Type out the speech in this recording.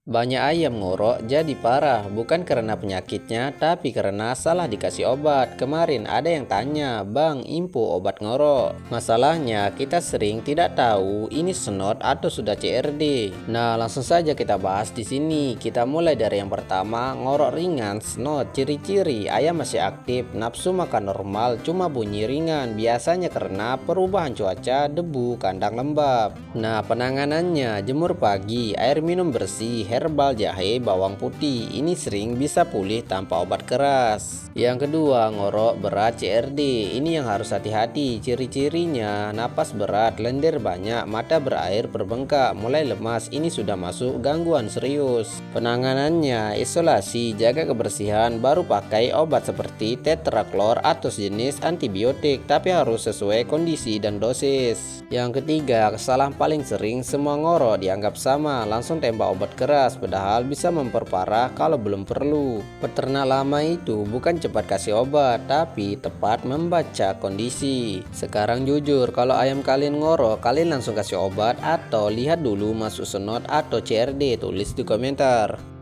Banyak ayam ngorok jadi parah, bukan karena penyakitnya, tapi karena salah dikasih obat. Kemarin ada yang tanya, "Bang, info obat ngorok." Masalahnya, kita sering tidak tahu ini snot atau sudah CRD. Nah, langsung saja kita bahas di sini. Kita mulai dari yang pertama, ngorok ringan, snot. Ciri-ciri ayam masih aktif, nafsu makan normal, cuma bunyi ringan. Biasanya karena perubahan cuaca, debu, kandang lembab. Nah, penanganannya, jemur pagi, air minum bersih, herbal, jahe, bawang putih. Ini sering bisa pulih tanpa obat keras. Yang kedua, ngorok berat CRD. Ini yang harus hati-hati. Ciri-cirinya, napas berat, lendir banyak, mata berair, berbengkak, mulai lemas. Ini sudah masuk gangguan serius. Penanganannya, isolasi, jaga kebersihan, baru pakai obat seperti tetraklor atau jenis antibiotik, tapi harus sesuai kondisi dan dosis. Yang ketiga, kesalahan paling sering, semua ngorok dianggap sama, langsung tembak obat keras, padahal bisa memperparah kalau belum perlu. Peternak lama itu bukan cepat kasih obat, tapi tepat membaca kondisi. Sekarang jujur, kalau ayam kalian ngorok, kalian langsung kasih obat atau lihat dulu masuk snot atau CRD, tulis di komentar.